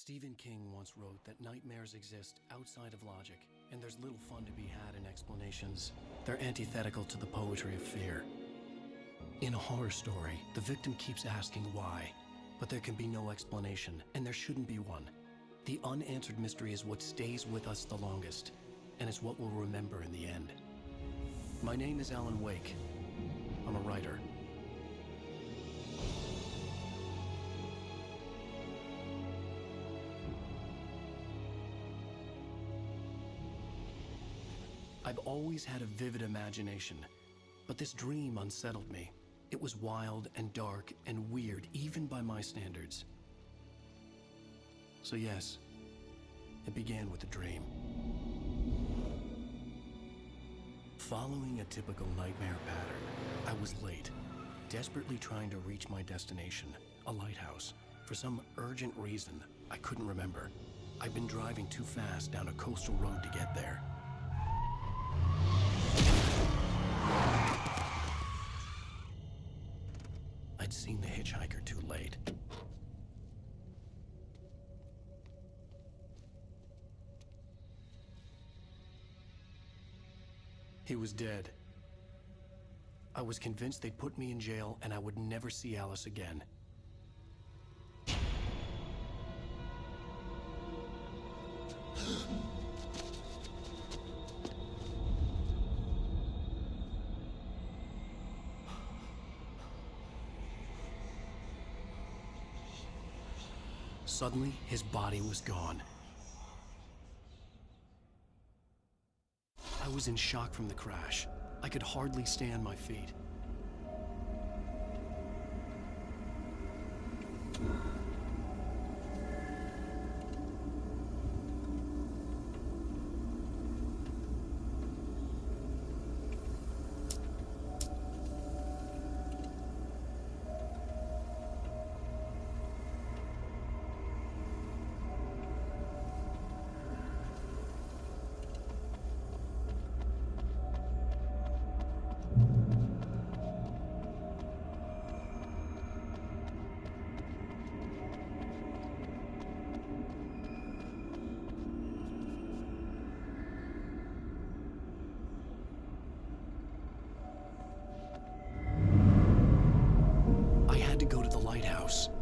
Stephen King once wrote that nightmares exist outside of logic, and there's little fun to be had in explanations. They're antithetical to the poetry of fear. In a horror story, the victim keeps asking why, but there can be no explanation, and there shouldn't be one. The unanswered mystery is what stays with us the longest, and it's what we'll remember in the end. My name is Alan Wake. I'm a writer. I've always had a vivid imagination, but this dream unsettled me. It was wild and dark and weird, even by my standards. So yes, it began with a dream. Following a typical nightmare pattern, I was late, desperately trying to reach my destination, a lighthouse. For some urgent reason, I couldn't remember. I'd been driving too fast down a coastal road to get there. I'd seen the hitchhiker too late. He was dead. I was convinced they'd put me in jail and I would never see Alice again. Suddenly, his body was gone. I was in shock from the crash. I could hardly stay on my feet.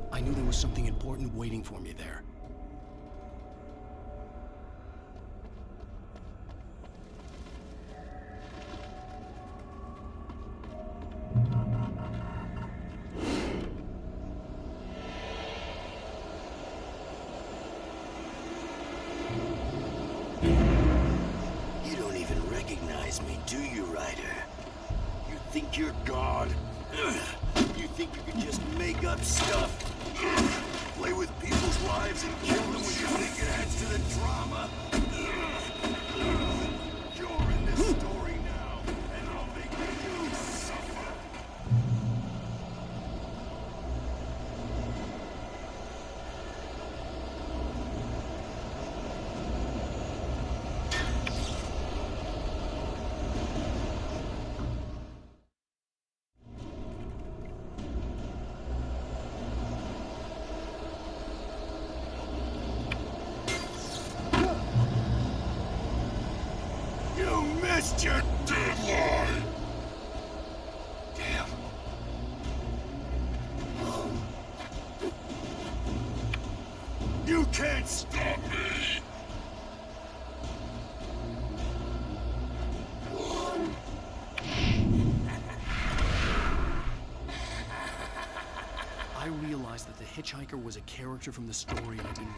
I knew there was something important waiting for me there. You don't even recognize me, do you, Ryder? You think you're God? You think you can just make up stuff? Play with people's lives and kill them when you think it adds to the drama? You're in this story now, and I'll make you suffer. Missed your deadline! Damn. You can't stop me! I realized that the hitchhiker was a character from the story I'd been working on.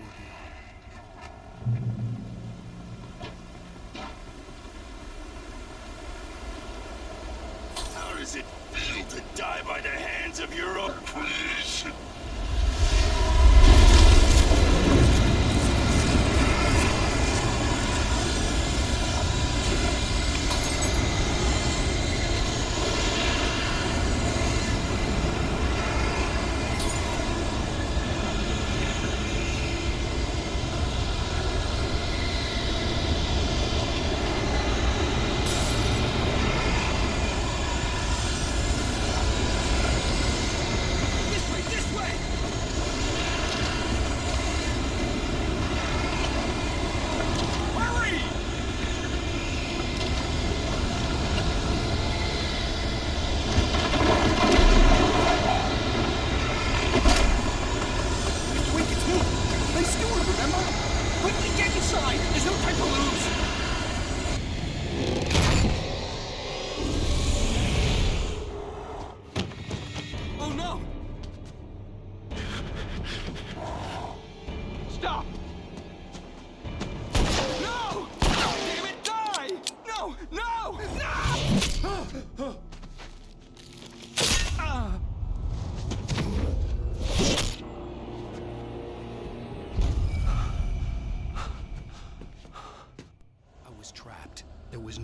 How does it feel to die by the hands of your own? Please. This way!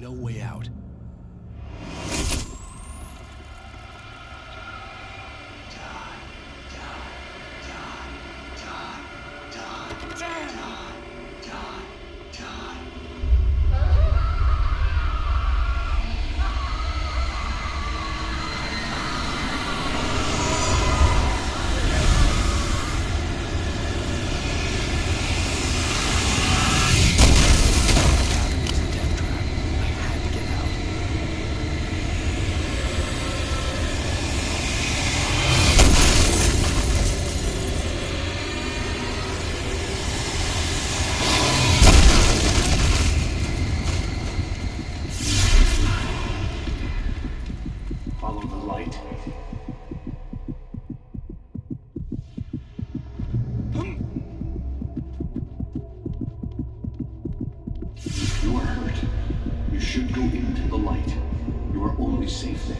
no way out. You are hurt. You should go into the light. You are only safe there.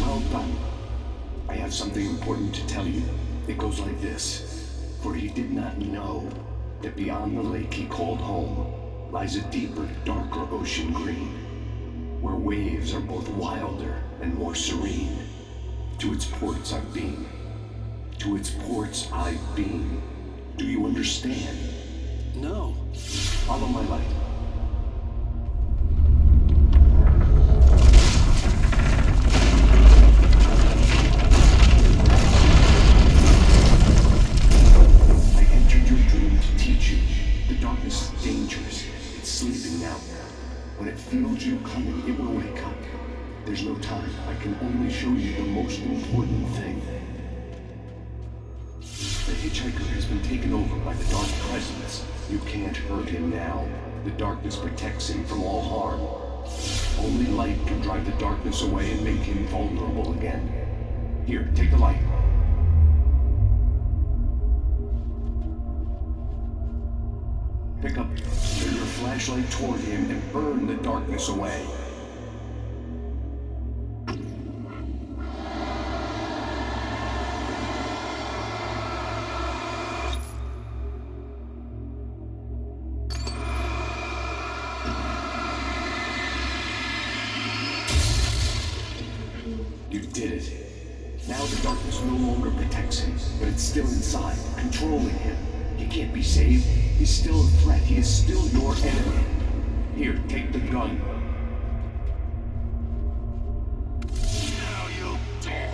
Well done. I have something important to tell you. It goes like this. For he did not know that beyond the lake he called home lies a deeper, darker ocean green, where waves are both wilder and more serene. To its ports I've been. To its ports I've been. Do you understand? No. Follow my light. I entered your dream to teach you. The darkness is dangerous. It's sleeping now. When it feels you coming, it will wake up. There's no time. I can only show you the most important thing. The hitchhiker has been taken over by the dark presence. You can't hurt him now. The darkness protects him from all harm. Only light can drive the darkness away and make him vulnerable again. Here, take the light. Pick up, turn your flashlight toward him and burn the darkness away. You did it. Now the darkness no longer protects him, but it's still inside, controlling him. He can't be saved. He's still a threat. He is still your enemy. Here, take the gun. Now you'll die.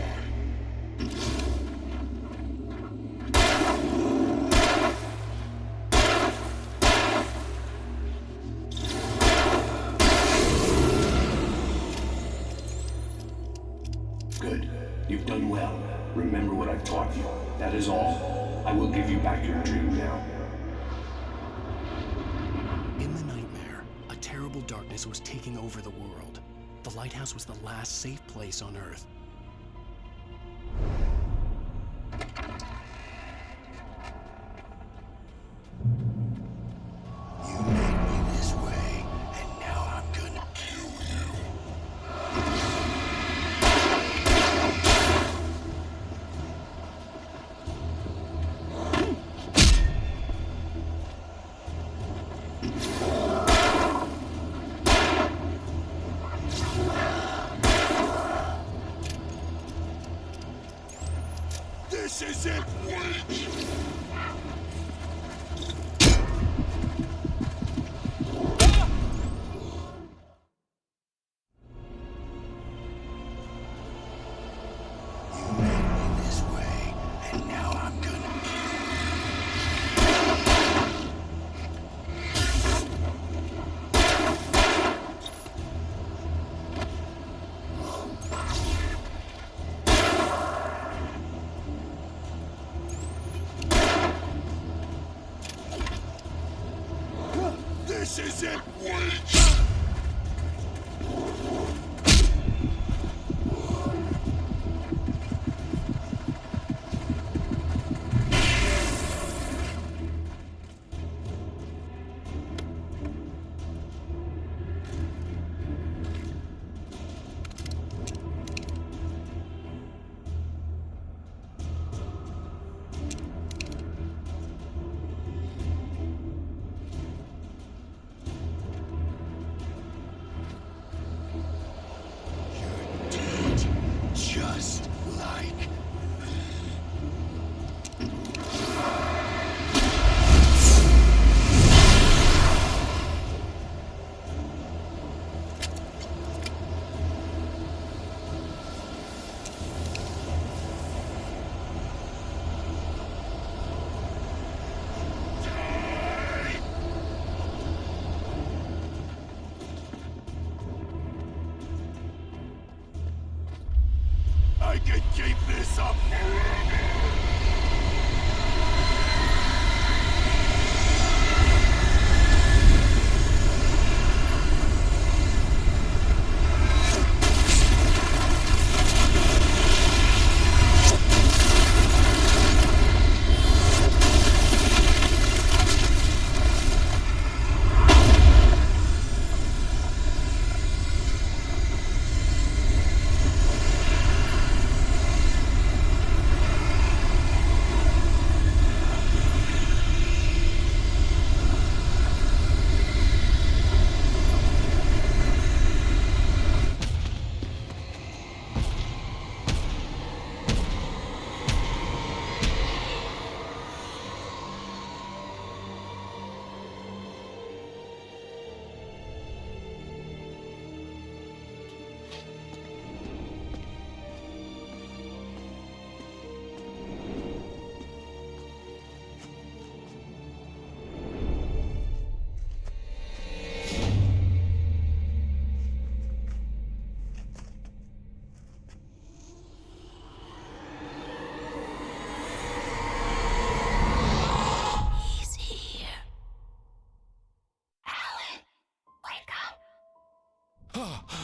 Good. You've done well. Remember what I've taught you. That is all. I will give you back your dream now. In the nightmare, a terrible darkness was taking over the world. The lighthouse was the last safe place on Earth. You made me this way, and now I'm gonna kill you. This is it, wait! You made me this way, and now I'm gonna kill you. This is it, wait! I can keep this up forever!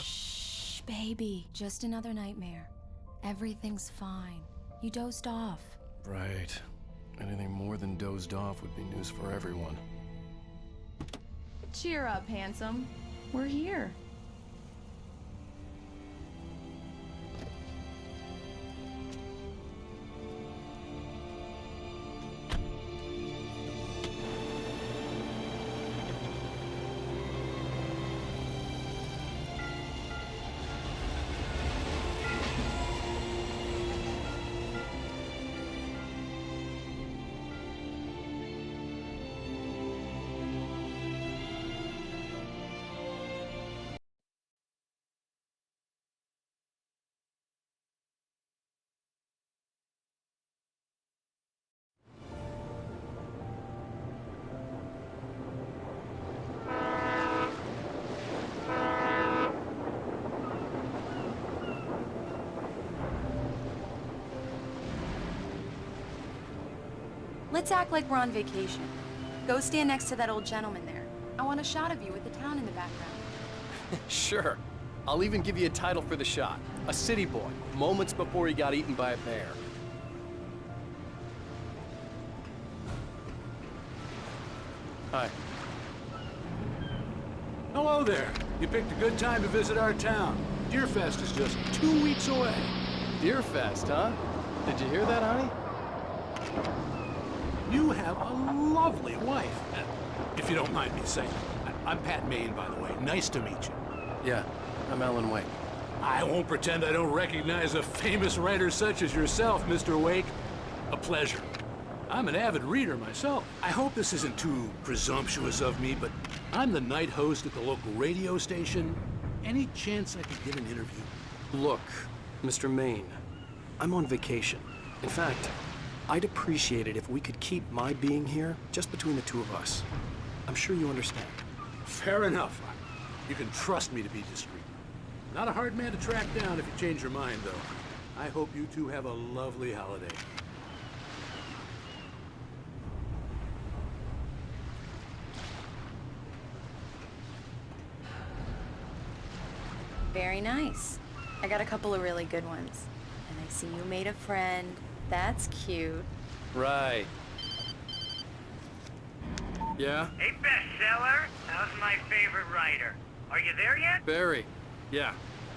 Shh, baby. Just another nightmare. Everything's fine. You dozed off. Right. Anything more than dozed off would be news for everyone. Cheer up, handsome. We're here. Let's act like we're on vacation. Go stand next to that old gentleman there. I want a shot of you with the town in the background. Sure. I'll even give you a title for the shot. A city boy, moments before he got eaten by a bear. Hi. Hello there. You picked a good time to visit our town. Deerfest is just 2 weeks away. Deerfest, huh? Did you hear that, honey? You have a lovely wife. If you don't mind me saying. I'm Pat Maine, by the way. Nice to meet you. Yeah, I'm Alan Wake. I won't pretend I don't recognize a famous writer such as yourself, Mr. Wake. A pleasure. I'm an avid reader myself. I hope this isn't too presumptuous of me, but I'm the night host at the local radio station. Any chance I could get an interview? Look, Mr. Maine, I'm on vacation. In fact, I'd appreciate it if we could keep my being here just between the two of us. I'm sure you understand. Fair enough. You can trust me to be discreet. Not a hard man to track down if you change your mind, though. I hope you two have a lovely holiday. Very nice. I got a couple of really good ones. And I see you made a friend. That's cute. Right. Yeah? Hey, bestseller. How's my favorite writer? Are you there yet? Barry. Yeah,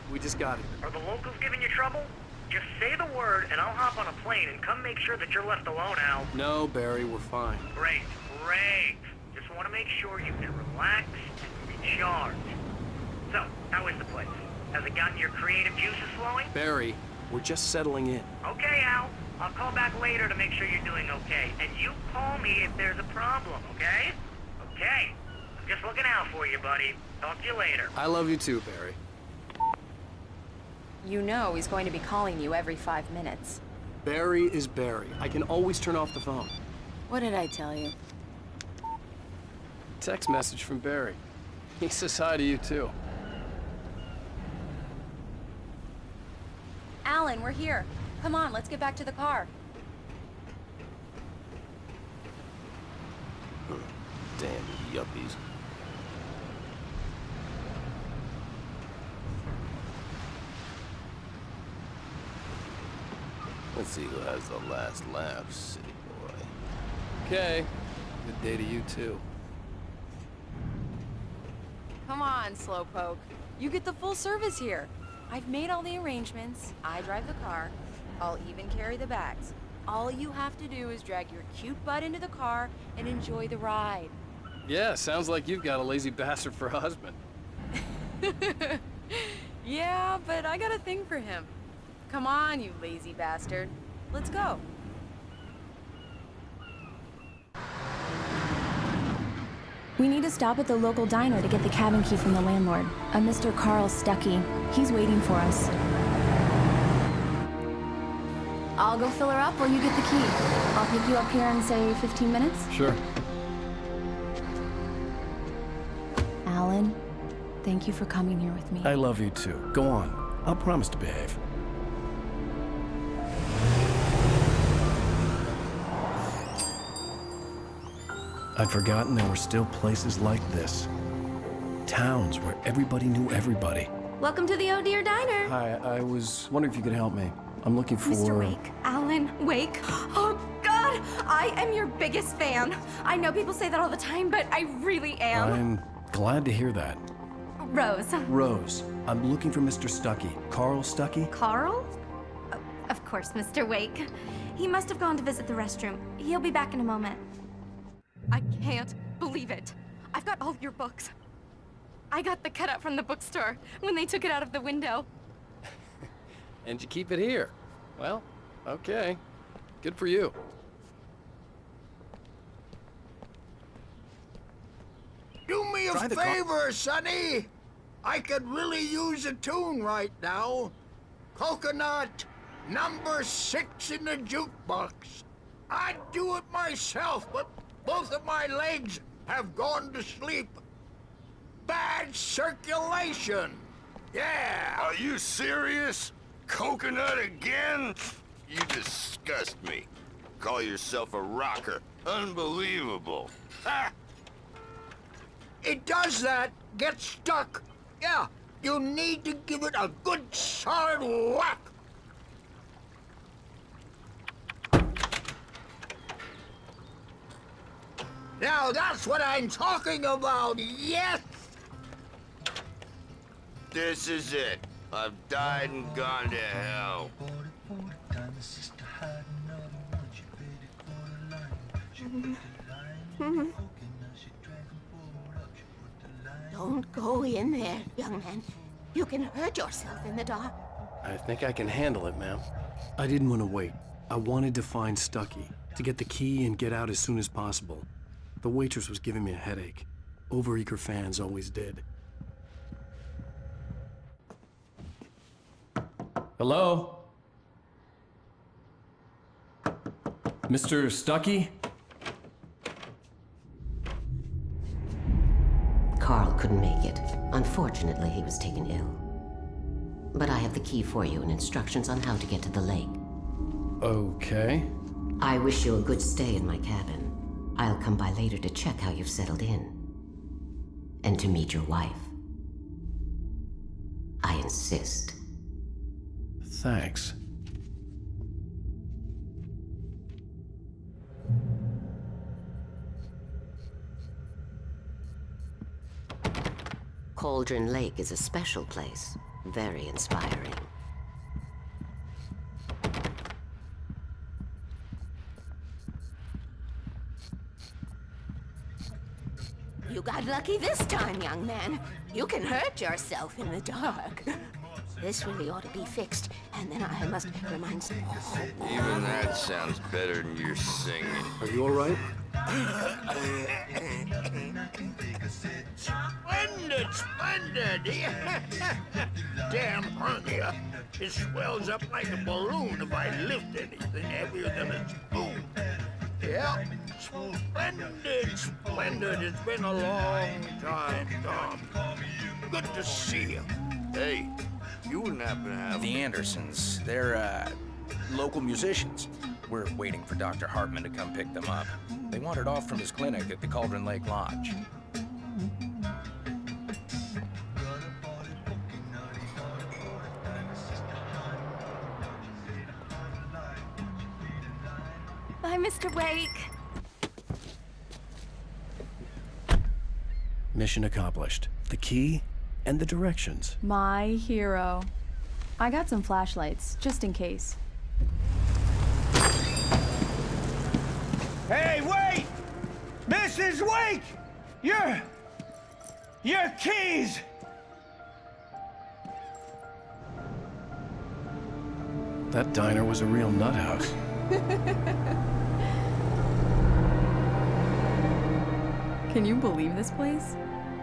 we just got it. Are the locals giving you trouble? Just say the word and I'll hop on a plane and come make sure that you're left alone, Al. No, Barry, we're fine. Great, great. Just want to make sure you can relax and recharge. So, how is the place? Has it gotten your creative juices flowing? Barry, we're just settling in. Okay, Al. I'll call back later to make sure you're doing okay. And you call me if there's a problem, okay? Okay. I'm just looking out for you, buddy. Talk to you later. I love you too, Barry. You know he's going to be calling you every 5 minutes. Barry is Barry. I can always turn off the phone. What did I tell you? Text message from Barry. He says hi to you too. Alan. Alan, we're here. Come on, let's get back to the car. Damn yuppies. Let's see who has the last laugh, city boy. Okay. Good day to you, too. Come on, Slowpoke. You get the full service here. I've made all the arrangements. I drive the car. I'll even carry the bags. All you have to do is drag your cute butt into the car and enjoy the ride. Yeah, sounds like you've got a lazy bastard for a husband. Yeah, but I got a thing for him. Come on, you lazy bastard. Let's go. We need to stop at the local diner to get the cabin key from the landlord, a Mr. Carl Stuckey. He's waiting for us. I'll go fill her up while you get the key. I'll pick you up here in, say, 15 minutes? Sure. Alan, thank you for coming here with me. I love you too. Go on. I'll promise to behave. I'd forgotten there were still places like this. Towns where everybody knew everybody. Welcome to the Oh Dear Diner. Hi, I was wondering if you could help me. I'm looking for... Mr. Wake. Alan Wake. Oh, God! I am your biggest fan. I know people say that all the time, but I really am. I'm glad to hear that. Rose. Rose, I'm looking for Mr. Stuckey. Carl Stuckey? Carl? Of course, Mr. Wake. He must have gone to visit the restroom. He'll be back in a moment. I can't believe it. I've got all your books. I got the cutout from the bookstore when they took it out of the window. And you keep it here. Well, okay. Good for you. Do me a favor, Sonny. I could really use a tune right now. Coconut, number 6 in the jukebox. I'd do it myself, but both of my legs have gone to sleep. Bad circulation. Yeah. Are you serious? Coconut again? You disgust me. Call yourself a rocker. Unbelievable. Ha! It does that. Get stuck. Yeah, you need to give it a good solid whack. Now that's what I'm talking about, yes! This is it. I've died and gone to hell. Don't go in there, young man. You can hurt yourself in the dark. I think I can handle it, ma'am. I didn't want to wait. I wanted to find Stuckey, to get the key and get out as soon as possible. The waitress was giving me a headache. Overeager fans always did. Hello? Mr. Stuckey? Carl couldn't make it. Unfortunately, he was taken ill. But I have the key for you and instructions on how to get to the lake. Okay. I wish you a good stay in my cabin. I'll come by later to check how you've settled in. And to meet your wife. I insist. Thanks. Cauldron Lake is a special place. Very inspiring. You got lucky this time, young man. You can hurt yourself in the dark. This really ought to be fixed, and then I must remind some... Even that sounds better than your singing. Are you all right? Splendid, splendid! Damn hernia. It swells up like a balloon if I lift anything heavier than a spoon. Yeah, splendid, splendid. It's been a long time, Tom. Good to see you. Hey, You You wouldn't happen to have... The Andersons. They're, local musicians. We're waiting for Dr. Hartman to come pick them up. They wandered off from his clinic at the Cauldron Lake Lodge. Bye, Mr. Wake. Mission accomplished. The key and the directions. My hero. I got some flashlights, just in case. Hey, wait! Mrs. Wake! Your keys! That diner was a real nut house. Can you believe this place?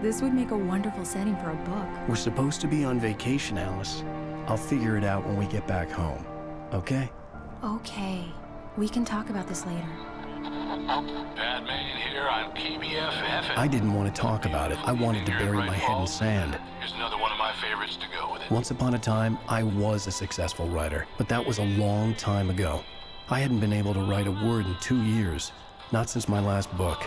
This would make a wonderful setting for a book. We're supposed to be on vacation, Alice. I'll figure it out when we get back home, okay? Okay. We can talk about this later. Pat Main here on KBF-FM. I didn't want to talk about it. I wanted to bury my head in sand. Here's another one of my favorites to go with it. Once upon a time, I was a successful writer, but that was a long time ago. I hadn't been able to write a word in 2 years, not since my last book.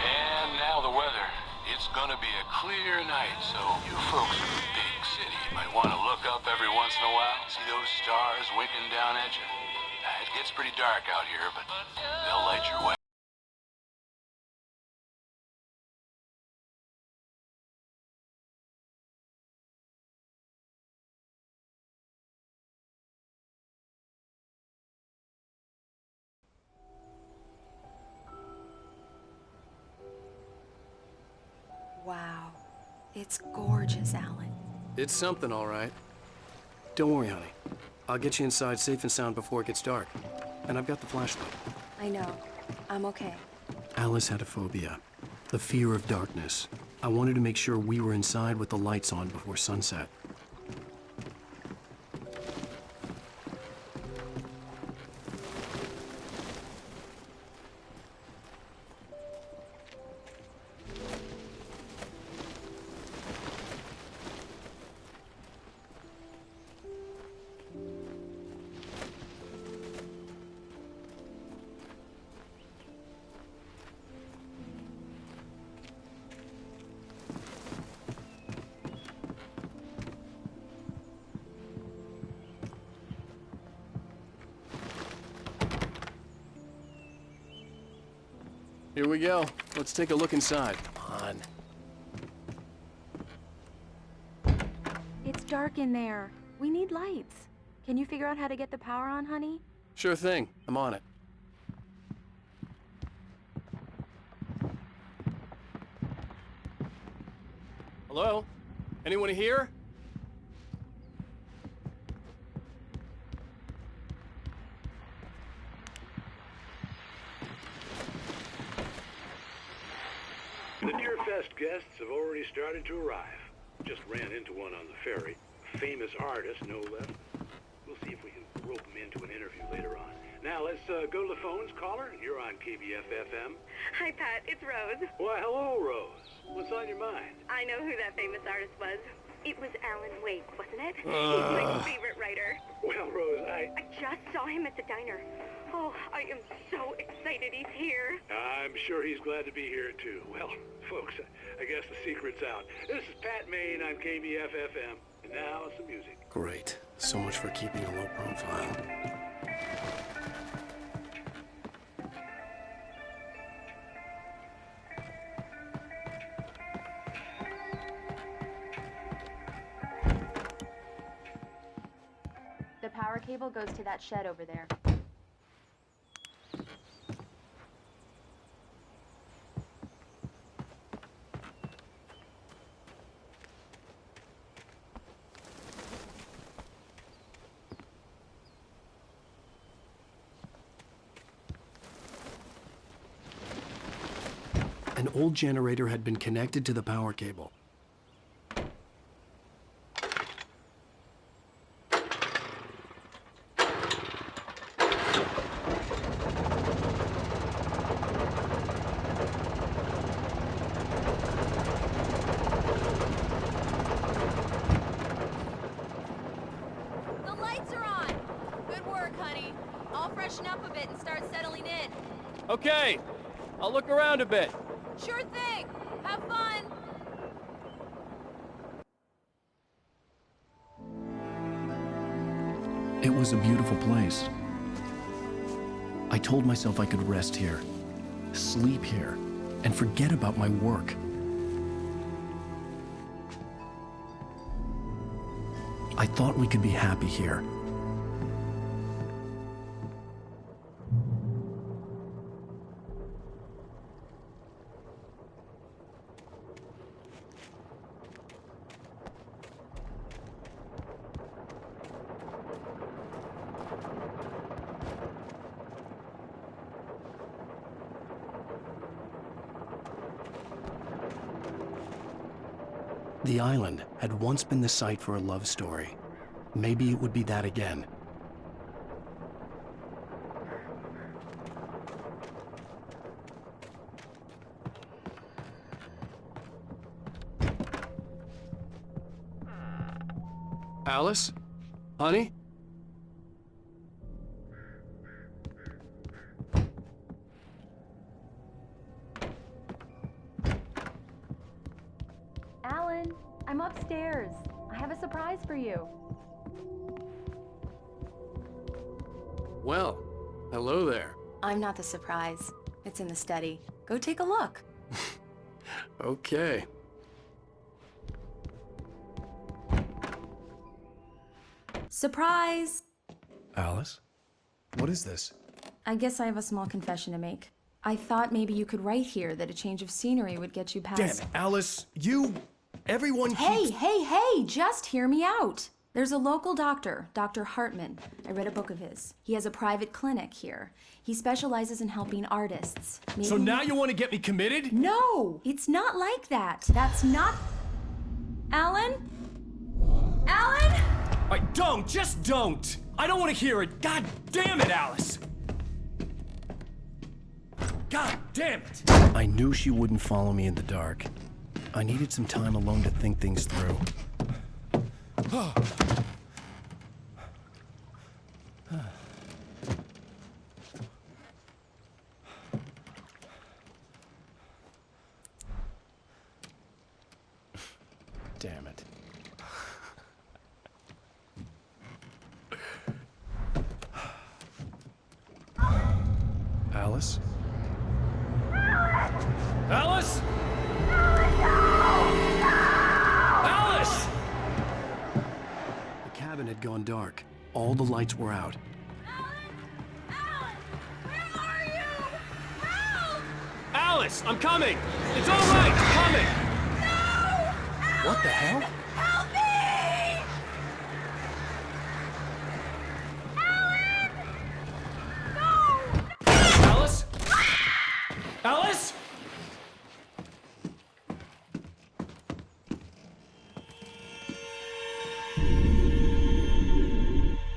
And now the weather. It's gonna be a clear night, so you folks in the big city might want to look up every once in a while, see those stars winking down at you. It gets pretty dark out here, but they'll light your way. Wow. It's gorgeous, Alan. It's something, all right. Don't worry, honey. I'll get you inside safe and sound before it gets dark. And I've got the flashlight. I know. I'm okay. Alice had a phobia. The fear of darkness. I wanted to make sure we were inside with the lights on before sunset. Here we go. Let's take a look inside. Come on. It's dark in there. We need lights. Can you figure out how to get the power on, honey? Sure thing. I'm on it. Hello? Anyone here? The Deerfest guests have already started to arrive. Just ran into one on the ferry. A famous artist, no less. We'll see if we can rope him into an interview later on. Now, let's go to the phones. Caller, you're on KBF-FM. Hi, Pat. It's Rose. Why, hello, Rose. What's on your mind? I know who that famous artist was. It was Alan Wake, wasn't it? He's my favorite writer. Well, Rose, I just saw him at the diner. Oh, I am so excited he's here. I'm sure he's glad to be here, too. Well, folks, I guess the secret's out. This is Pat Main on KBF-FM. And now, some music. Great. So much for keeping a low profile. The power cable goes to that shed over there. An old generator had been connected to the power cable. start settling in. Okay, I'll look around a bit. Sure thing. Have fun. It was a beautiful place. I told myself I could rest here, sleep here, and forget about my work. I thought we could be happy here. The island had once been the site for a love story. Maybe it would be that again. Alice? Honey? Alan, I'm upstairs. I have a surprise for you. Well, hello there. I'm not the surprise. It's in the study. Go take a look. Okay. Surprise! Alice? What is this? I guess I have a small confession to make. I thought maybe you could write here that a change of scenery would get you past... Damn it, Alice, everyone Hey, hey, just hear me out. There's a local doctor, Dr. Hartman. I read a book of his. He has a private clinic here. He specializes in helping artists. Maybe... So now you want to get me committed? No, it's not like that. That's not... Alan? Alan? Just don't! I don't want to hear it! God damn it, Alice! God damn it! I knew she wouldn't follow me in the dark. I needed some time alone to think things through. Damn it. Alice? Alice? Alice! The cabin had gone dark. All the lights were out. Alice, I'm coming! It's all right, I'm coming! No! What the hell? Help me! Alice? Alice?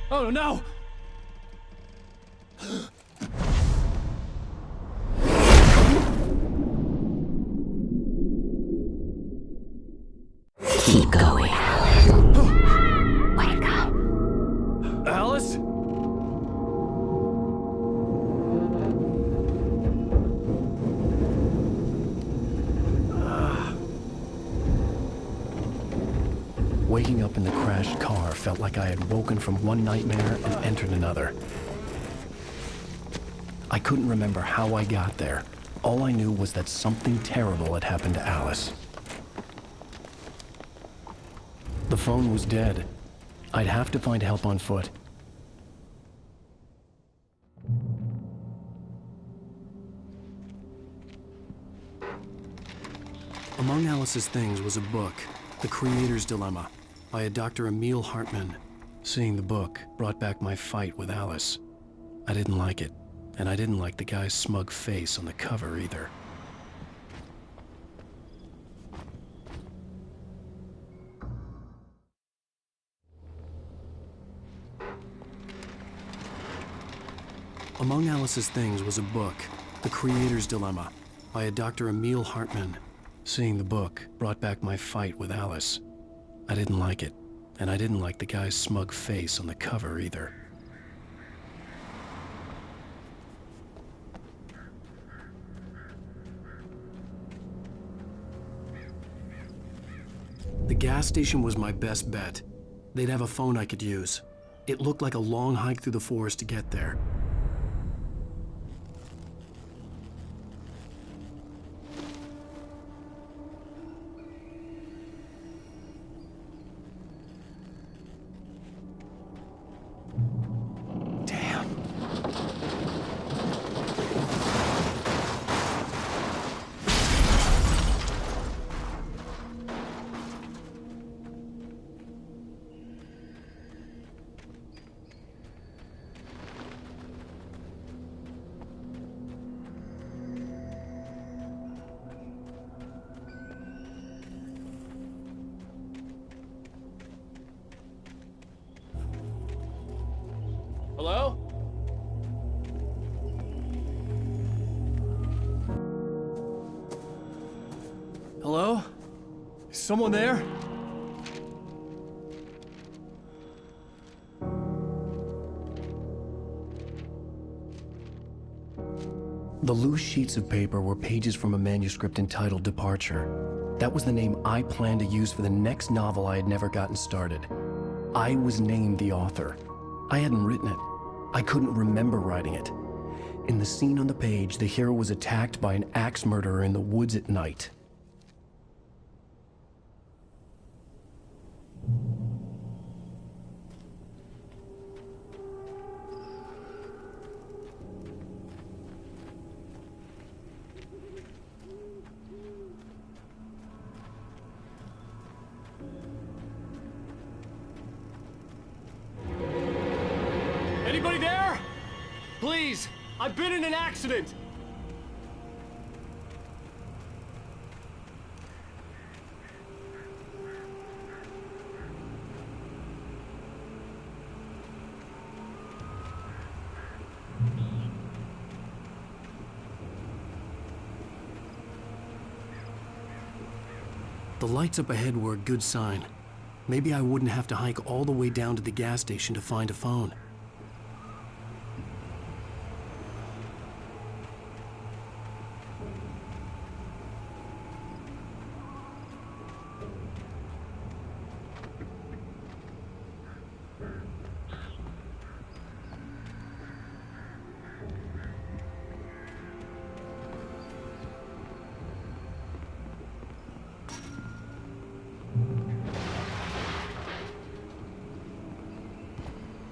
Oh no! Keep going. Wake up. Alice? Waking up in the crashed car felt like I had woken from one nightmare and entered another. I couldn't remember how I got there. All I knew was that something terrible had happened to Alice. The phone was dead. I'd have to find help on foot. Among Alice's things was a book, The Creator's Dilemma, by a Dr. Emil Hartman. Seeing the book brought back my fight with Alice. I didn't like it, and I didn't like the guy's smug face on the cover either. Among Alice's things was a book, The Creator's Dilemma, by a Dr. Emil Hartman. Seeing the book brought back my fight with Alice. I didn't like it, and I didn't like the guy's smug face on the cover either. gas station was my best bet. They'd have a phone I could use. It looked like a long hike through the forest to get there. Hello? Hello? Is someone there? The loose sheets of paper were pages from a manuscript entitled Departure. That was the name I planned to use for the next novel I had never gotten started. I was named the author. I hadn't written it. I couldn't remember writing it. In the scene on the page, the hero was attacked by an axe murderer in the woods at night. Anybody there? Please, I've been in an accident. The lights up ahead were a good sign. Maybe I wouldn't have to hike all the way down to the gas station to find a phone.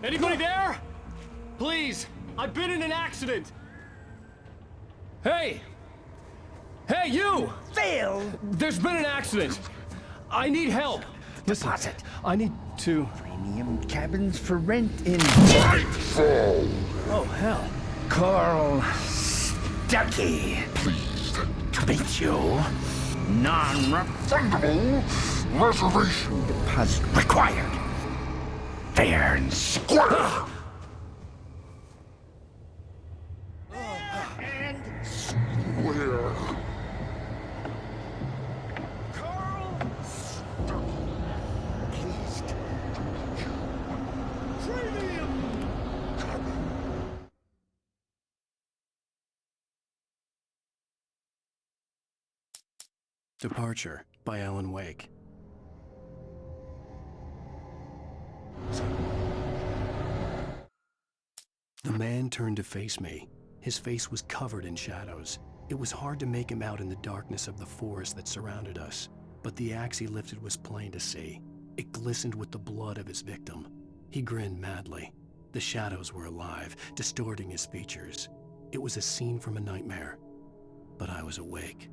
Anybody there? Please, I've been in an accident. Hey! Hey, you! Phil! There's been an accident. I need help. Listen, I need to... Premium cabins for rent in... Oh, hell. Carl Stuckey. Pleased to meet you. Non-refundable reservation deposit required. Fair and square. And square. Carl Stuckey. Pleased to meet you. Premium cabin. Departure by Alan Wake. The man turned to face me. His face was covered in shadows. It was hard to make him out in the darkness of the forest that surrounded us, but the axe he lifted was plain to see. It glistened with the blood of his victim. He grinned madly. The shadows were alive, distorting his features. It was a scene from a nightmare, but I was awake.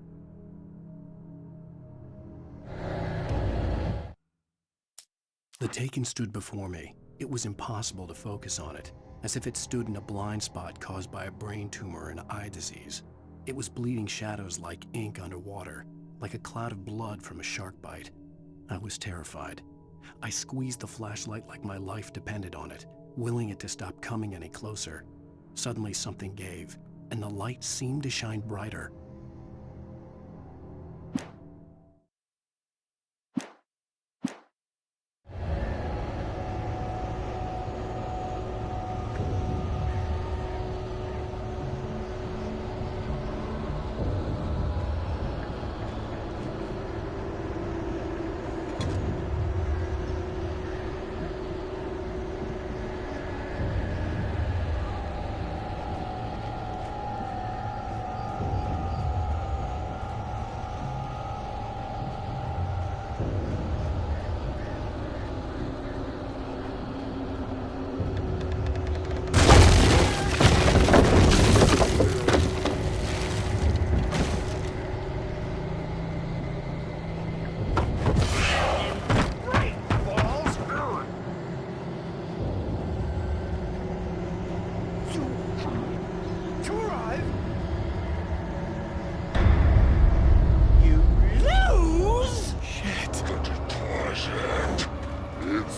The Taken stood before me. It was impossible to focus on it, as if it stood in a blind spot caused by a brain tumor and eye disease. It was bleeding shadows like ink underwater, like a cloud of blood from a shark bite. I was terrified. I squeezed the flashlight like my life depended on it, willing it to stop coming any closer. Suddenly something gave, and the light seemed to shine brighter.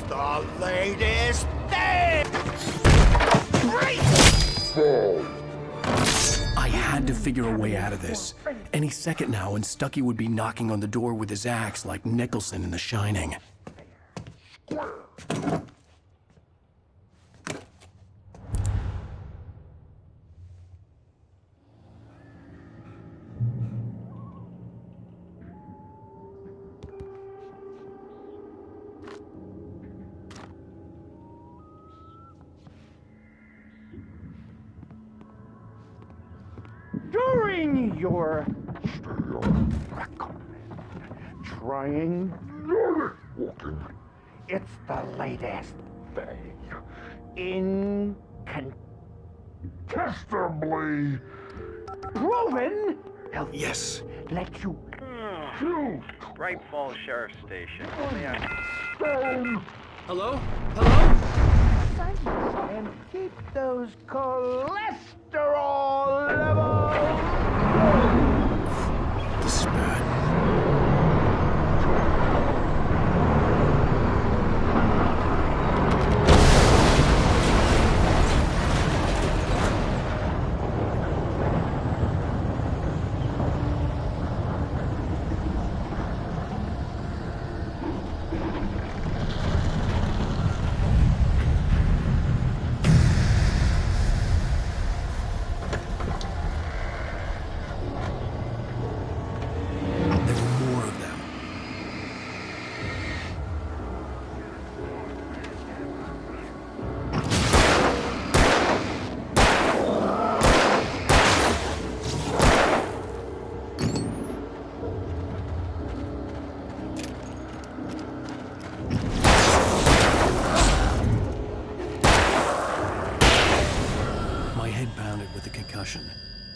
the latest thing! I had to figure a way out of this. Any second now, and Stucky would be knocking on the door with his axe like Nicholson in The Shining. During your triangulated walking, it's the latest thing. Incontestably proven. Yes. Let you Bright Falls Sheriff Station. Hello? Hello? and keep those cholesterol levels. This is bad.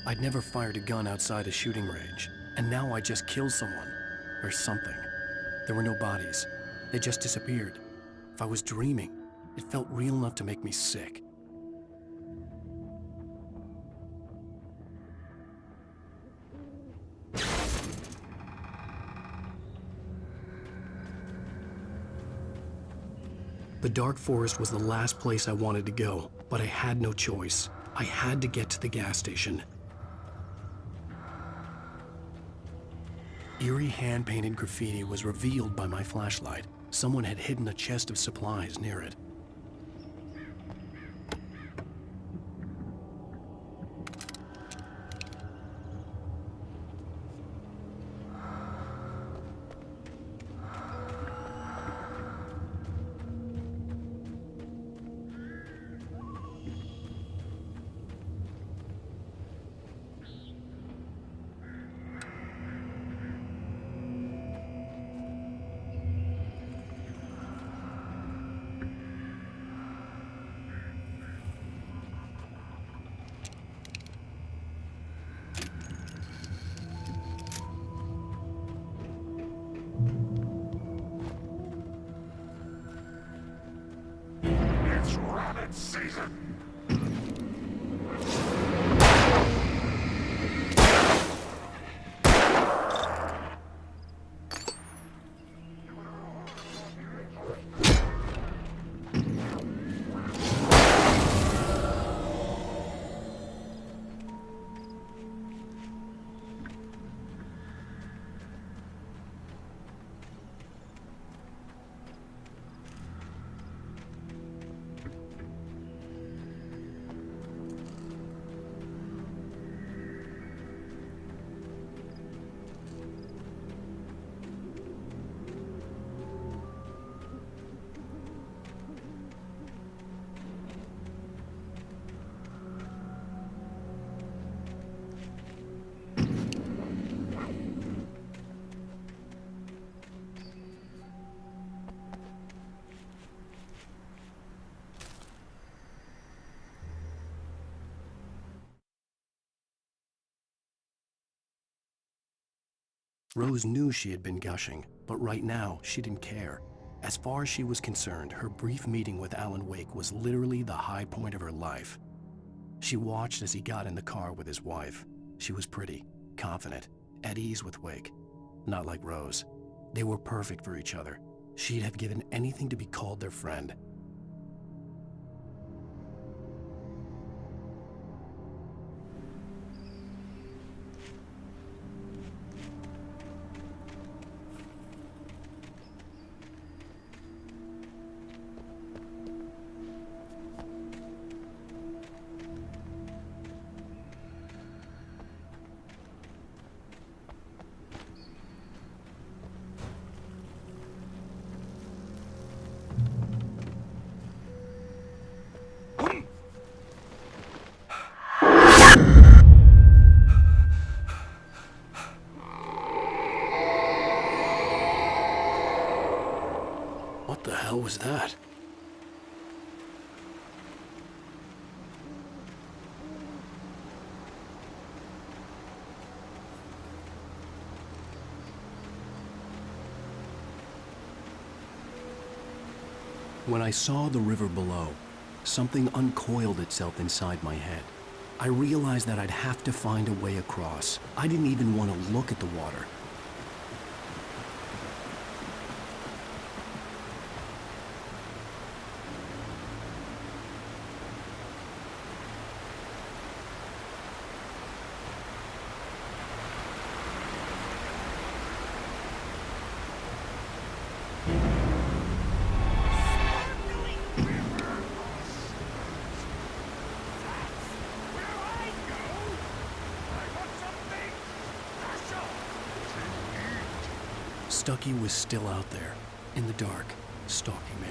I'd never fired a gun outside a shooting range, and now I just killed someone. Or something. There were no bodies. They just disappeared. If I was dreaming, it felt real enough to make me sick. The dark forest was the last place I wanted to go, but I had no choice. I had to get to the gas station. Eerie hand-painted graffiti was revealed by my flashlight. Someone had hidden a chest of supplies near it. It's rabbit season. Rose knew she had been gushing, but right now, she didn't care. As far as she was concerned, her brief meeting with Alan Wake was literally the high point of her life. She watched as he got in the car with his wife. She was pretty, confident, at ease with Wake. Not like Rose. They were perfect for each other. She'd have given anything to be called their friend. What the hell was that? When I saw the river below, something uncoiled itself inside my head. I realized that I'd have to find a way across. I didn't even want to look at the water. Stucky was still out there, in the dark, stalking me.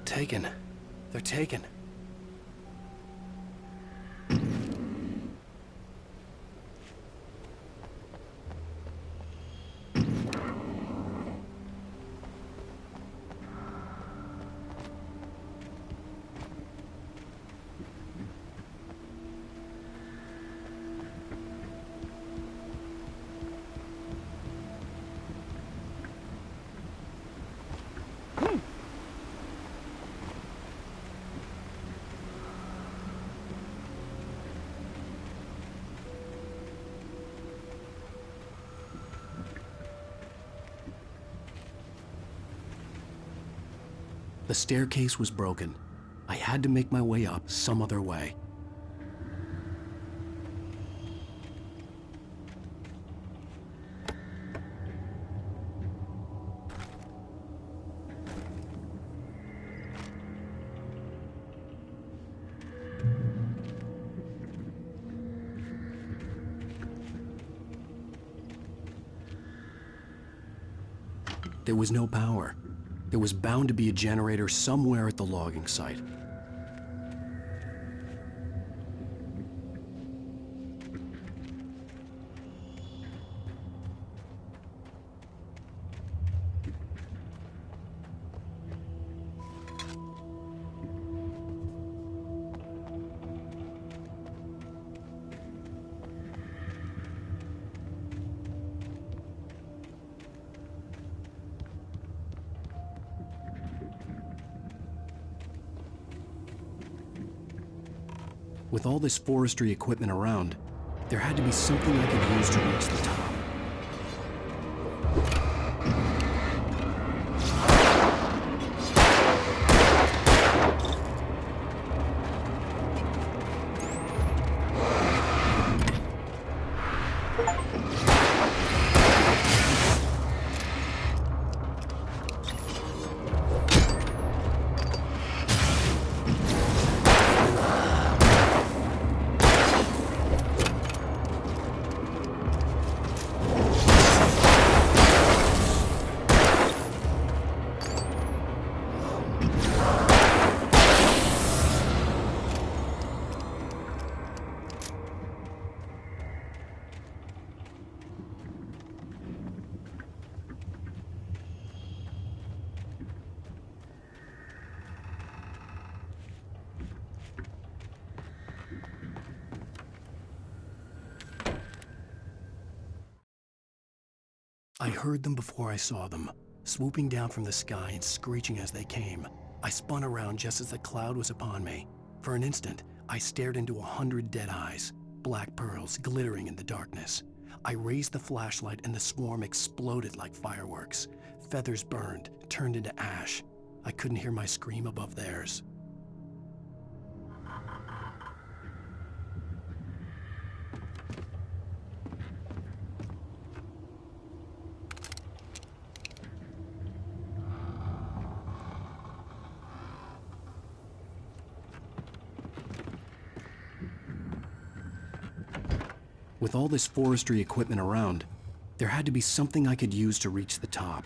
taken. They're taken. The staircase was broken. I had to make my way up some other way. There was no power. There was bound to be a generator somewhere at the logging site. With all this forestry equipment around, there had to be something I could use to reach the top. I heard them before I saw them, swooping down from the sky and screeching as they came. I spun around just as the cloud was upon me. For an instant, I stared into 100 dead eyes, black pearls glittering in the darkness. I raised the flashlight and the swarm exploded like fireworks. Feathers burned, turned into ash. I couldn't hear my scream above theirs. With all this forestry equipment around, there had to be something I could use to reach the top.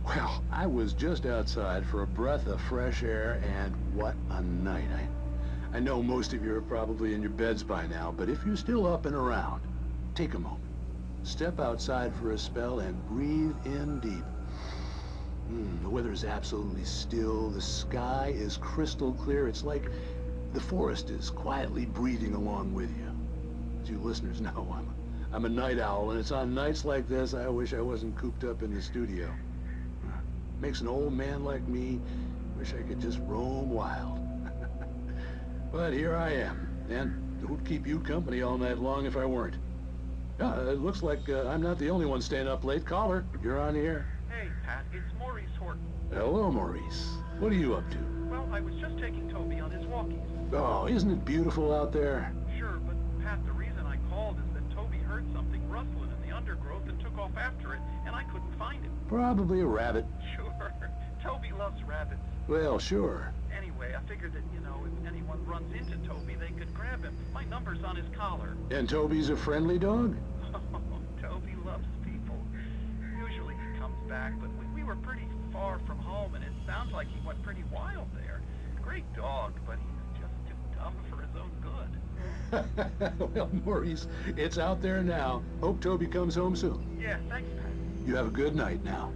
Well, I was just outside for a breath of fresh air, and what a night. I know most of you are probably in your beds by now, but if you're still up and around, take a moment. Step outside for a spell and breathe in deep. The weather is absolutely still. The sky is crystal clear. It's like the forest is quietly breathing along with you. As you listeners know, I'm a night owl, and it's on nights like this I wish I wasn't cooped up in the studio. Makes an old man like me wish I could just roam wild. But here I am, and who'd keep you company all night long if I weren't? It looks like I'm not the only one staying up late. Caller, you're on the air. Hey, Pat, it's Maurice Horton. Hello, Maurice. What are you up to? Well, I was just taking Toby on his walkies. Oh, isn't it beautiful out there? Sure, but Pat, the reason I called is that Toby heard something rustling in the undergrowth and took off after it, and I couldn't find it. Probably a rabbit. Sure. Toby loves rabbits. Well, sure. Anyway, I figured that, if anyone runs into Toby, they could grab him. My number's on his collar. And Toby's a friendly dog? Toby loves people. Usually he comes back, but we were pretty far from home, and it sounds like he went pretty wild there. Great dog, but he's just too dumb for his own good. Well, Maurice, it's out there now. Hope Toby comes home soon. Yeah, thanks, Pat. You have a good night now.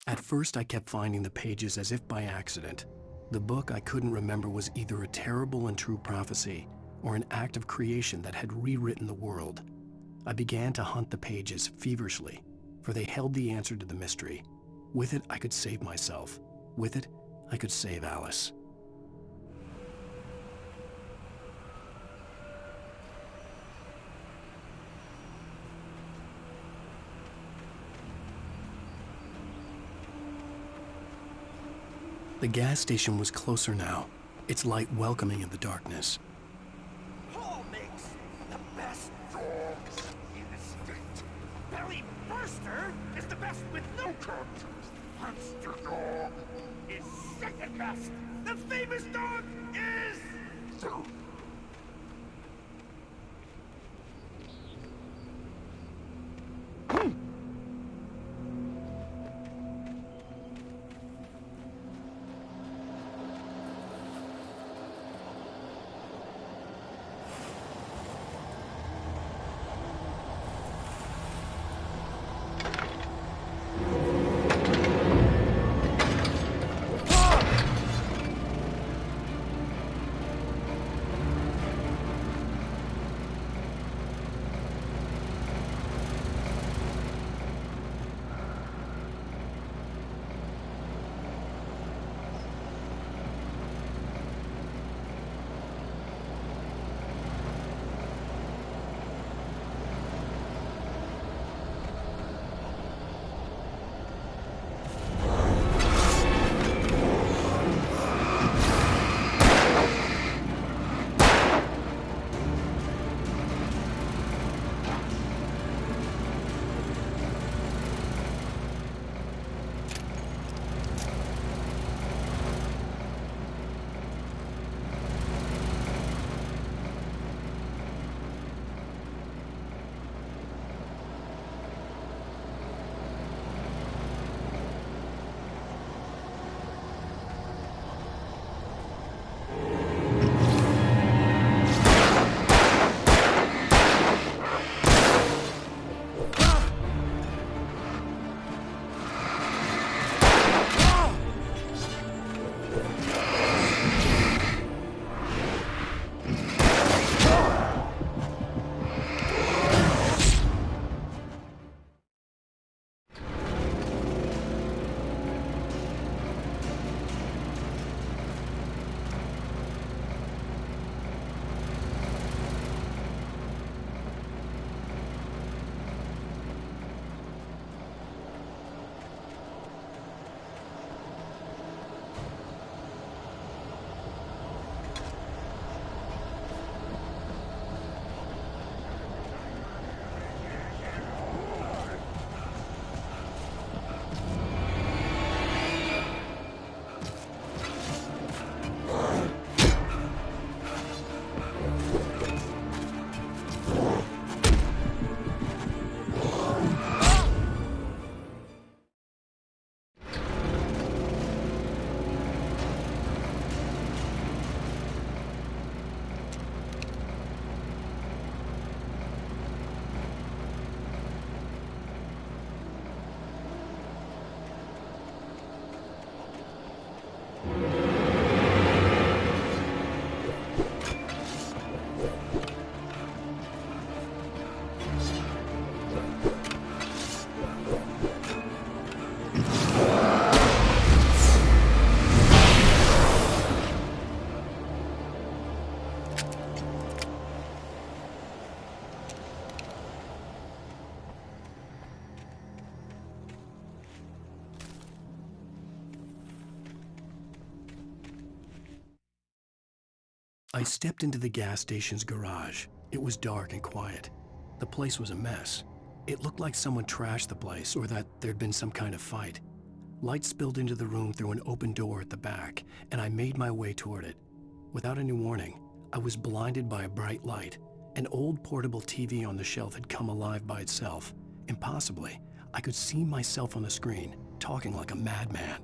At first, I kept finding the pages as if by accident. The book I couldn't remember was either a terrible and true prophecy or an act of creation that had rewritten the world. I began to hunt the pages feverishly, for they held the answer to the mystery. With it, I could save myself. With it, I could save Alice. The gas station was closer now, its light welcoming in the darkness. Paul makes the best dogs in the state. Belly Burster is the best with no contest. Monster Dog is second best. The famous dog is... I stepped into the gas station's garage. It was dark and quiet. The place was a mess. It looked like someone trashed the place or that there'd been some kind of fight. Light spilled into the room through an open door at the back, and I made my way toward it. Without any warning, I was blinded by a bright light. An old portable TV on the shelf had come alive by itself. Impossibly, I could see myself on the screen, talking like a madman.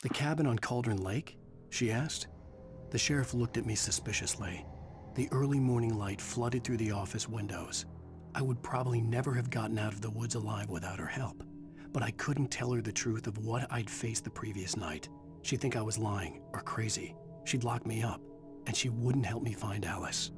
The cabin on Cauldron Lake? She asked. The sheriff looked at me suspiciously. The early morning light flooded through the office windows. I would probably never have gotten out of the woods alive without her help, but I couldn't tell her the truth of what I'd faced the previous night. She'd think I was lying or crazy. She'd lock me up, and she wouldn't help me find Alice.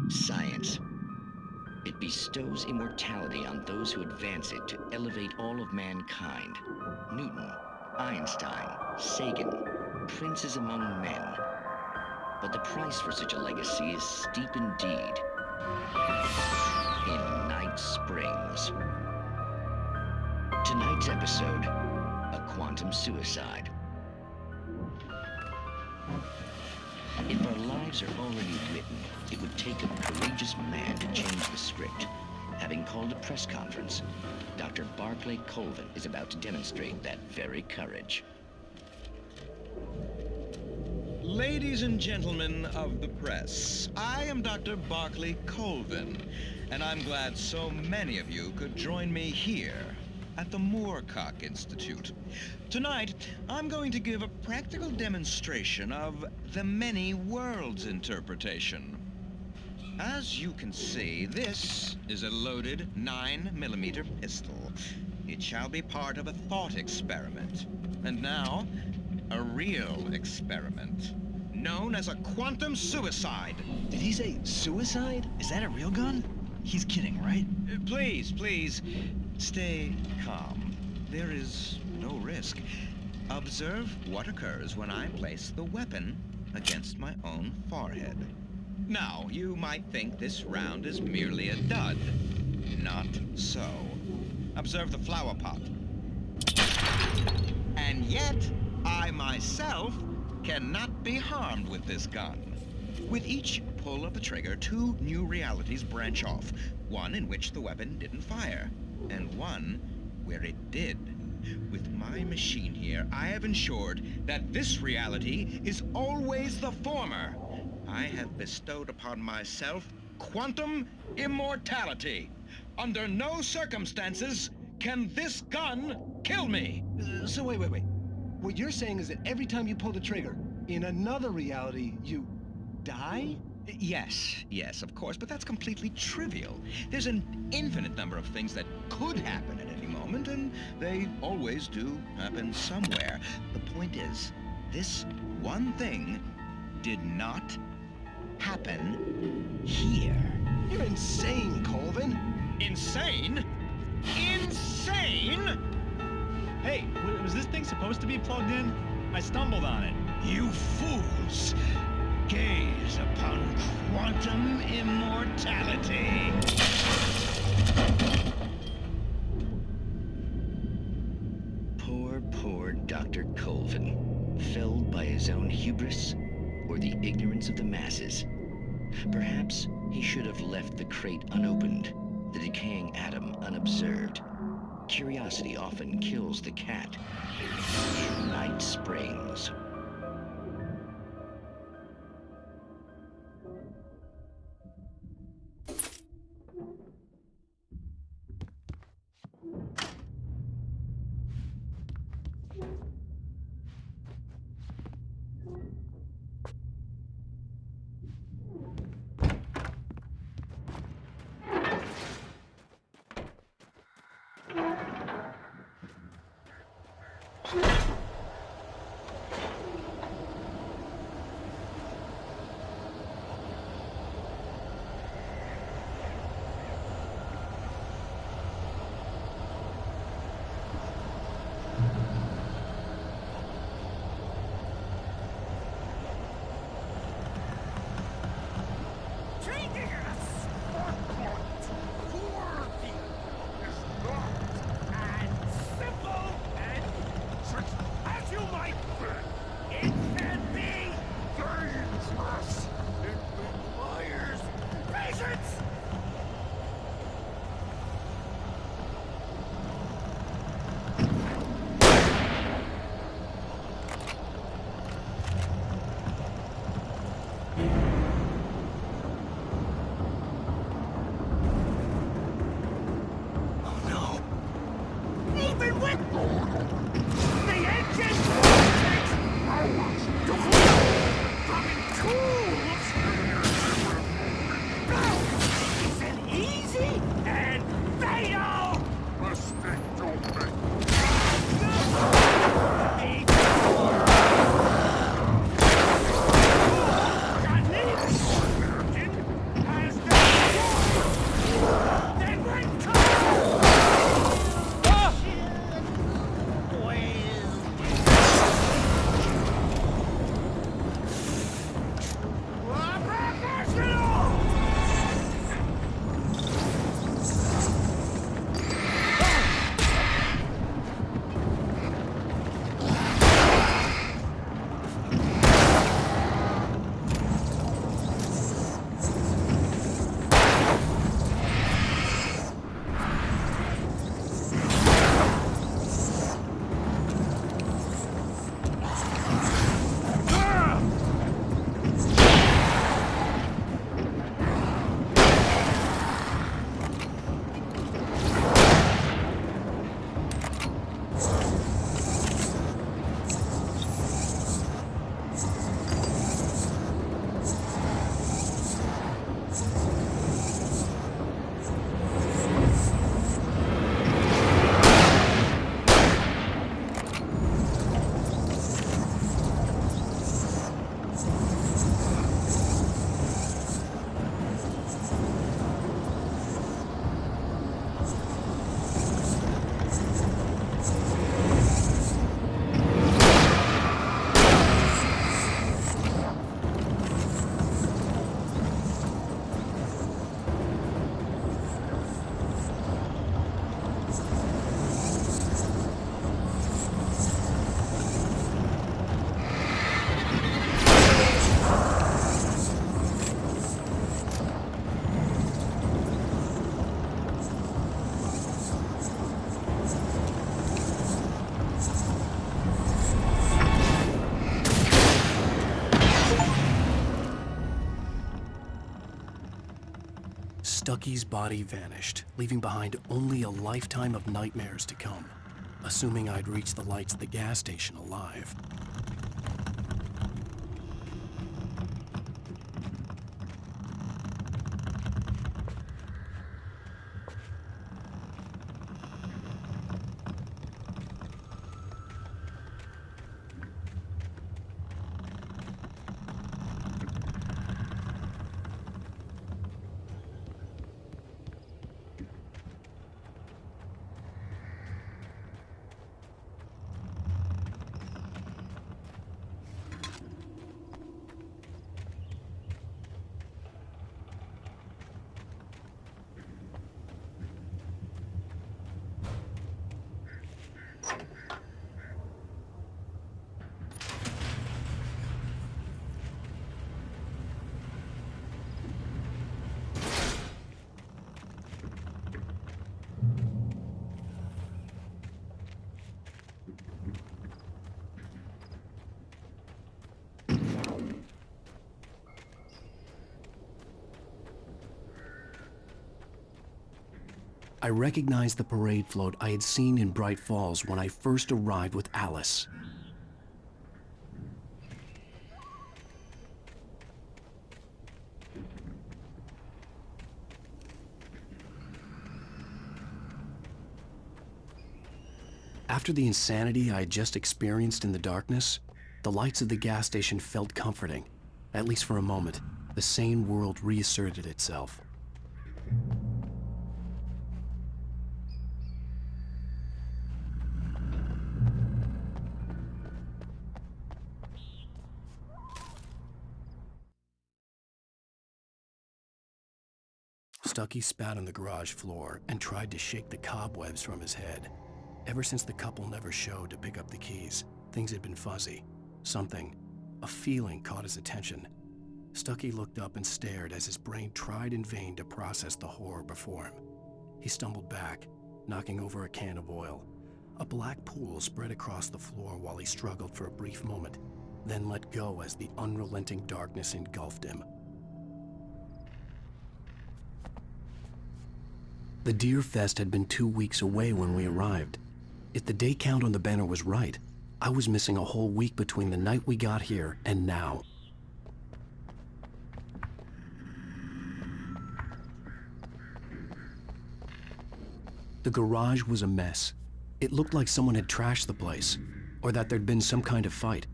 Science. It bestows immortality on those who advance it to elevate all of mankind. Newton, Einstein, Sagan, princes among men. But the price for such a legacy is steep indeed. In Night Springs. Tonight's episode, a quantum suicide. If our lives are already written, it would take a courageous man to change the script. Having called a press conference, Dr. Barclay Colvin is about to demonstrate that very courage. Ladies and gentlemen of the press, I am Dr. Barclay Colvin, and I'm glad so many of you could join me here at the Moorcock Institute. Tonight, I'm going to give a practical demonstration of the many worlds interpretation. As you can see, this is a loaded 9mm pistol. It shall be part of a thought experiment. And now, a real experiment, known as a quantum suicide. Did he say suicide? Is that a real gun? He's kidding, right? Please, stay calm. There is no risk. Observe what occurs when I place the weapon against my own forehead. Now, you might think this round is merely a dud. Not so. Observe the flower pot. And yet, I myself cannot be harmed with this gun. With each pull of the trigger, 2 new realities branch off. One in which the weapon didn't fire, and one where it did. With my machine here, I have ensured that this reality is always the former. I have bestowed upon myself quantum immortality. Under no circumstances can this gun kill me. So wait. What you're saying is that every time you pull the trigger, in another reality, you die? Yes, of course, but that's completely trivial. There's an infinite number of things that could happen at any moment, and they always do happen somewhere. The point is, this one thing did not happen here. You're insane, Colvin. Insane? Insane? Hey, was this thing supposed to be plugged in? I stumbled on it. You fools! Gaze upon quantum immortality. Poor Dr. Colvin, felled by his own hubris or the ignorance of the masses. Perhaps he should have left the crate unopened, the decaying atom unobserved. Curiosity often kills the cat. Night Springs. Even with the engine, Stucky's body vanished, leaving behind only a lifetime of nightmares to come, assuming I'd reach the lights at the gas station alive. I recognized the parade float I had seen in Bright Falls when I first arrived with Alice. After the insanity I had just experienced in the darkness, the lights of the gas station felt comforting. At least for a moment, the sane world reasserted itself. Stucky spat on the garage floor and tried to shake the cobwebs from his head. Ever since the couple never showed to pick up the keys, things had been fuzzy. Something, a feeling, caught his attention. Stucky looked up and stared as his brain tried in vain to process the horror before him. He stumbled back, knocking over a can of oil. A black pool spread across the floor while he struggled for a brief moment, then let go as the unrelenting darkness engulfed him. The Deer Fest had been 2 weeks away when we arrived. If the day count on the banner was right, I was missing a whole week between the night we got here and now. The garage was a mess. It looked like someone had trashed the place, or that there'd been some kind of fight.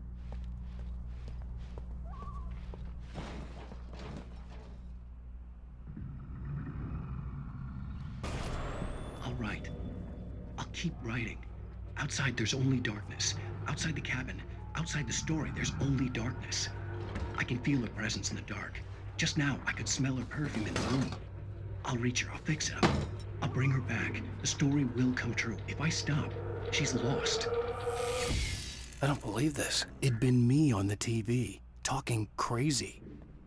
I'll write. I'll keep writing. Outside, there's only darkness. Outside the cabin, outside the story, there's only darkness. I can feel her presence in the dark. Just now, I could smell her perfume in the room. I'll reach her. I'll fix it. I'll bring her back. The story will come true. If I stop, she's lost. I don't believe this. It'd been me on the TV, talking crazy.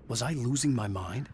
Was I losing my mind?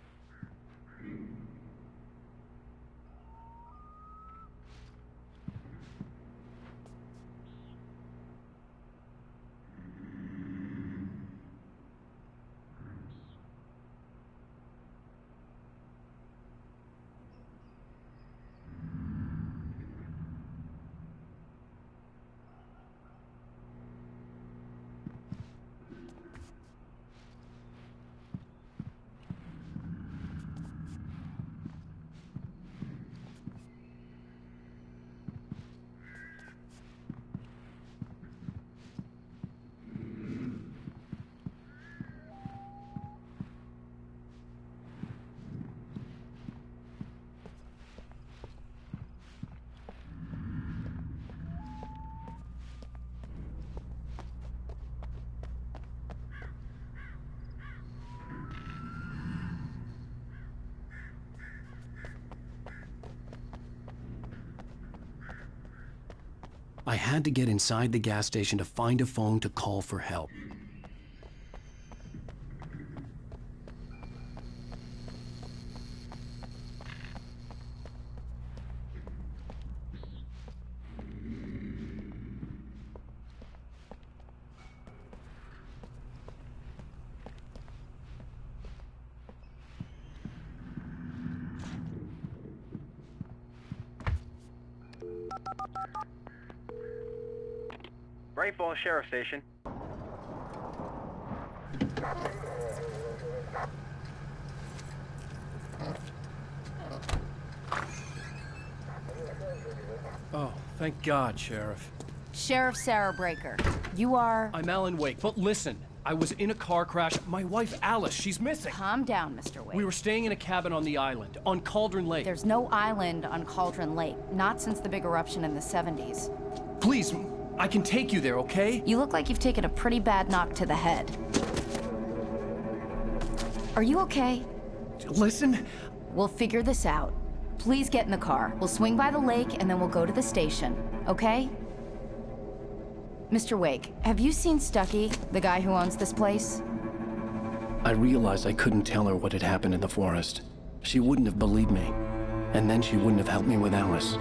I had to get inside the gas station to find a phone to call for help. Bright Falls Sheriff Station. Oh, thank God, Sheriff. Sheriff Sarah Breaker. You are... I'm Alan Wake, but listen. I was in a car crash. My wife, Alice, she's missing. Calm down, Mr. Wake. We were staying in a cabin on the island, on Cauldron Lake. There's no island on Cauldron Lake. Not since the big eruption in the 70s. Please, I can take you there, okay? You look like you've taken a pretty bad knock to the head. Are you okay? Listen. We'll figure this out. Please get in the car. We'll swing by the lake and then we'll go to the station, okay? Mr. Wake, have you seen Stucky, the guy who owns this place? I realized I couldn't tell her what had happened in the forest. She wouldn't have believed me. And then she wouldn't have helped me with Alice.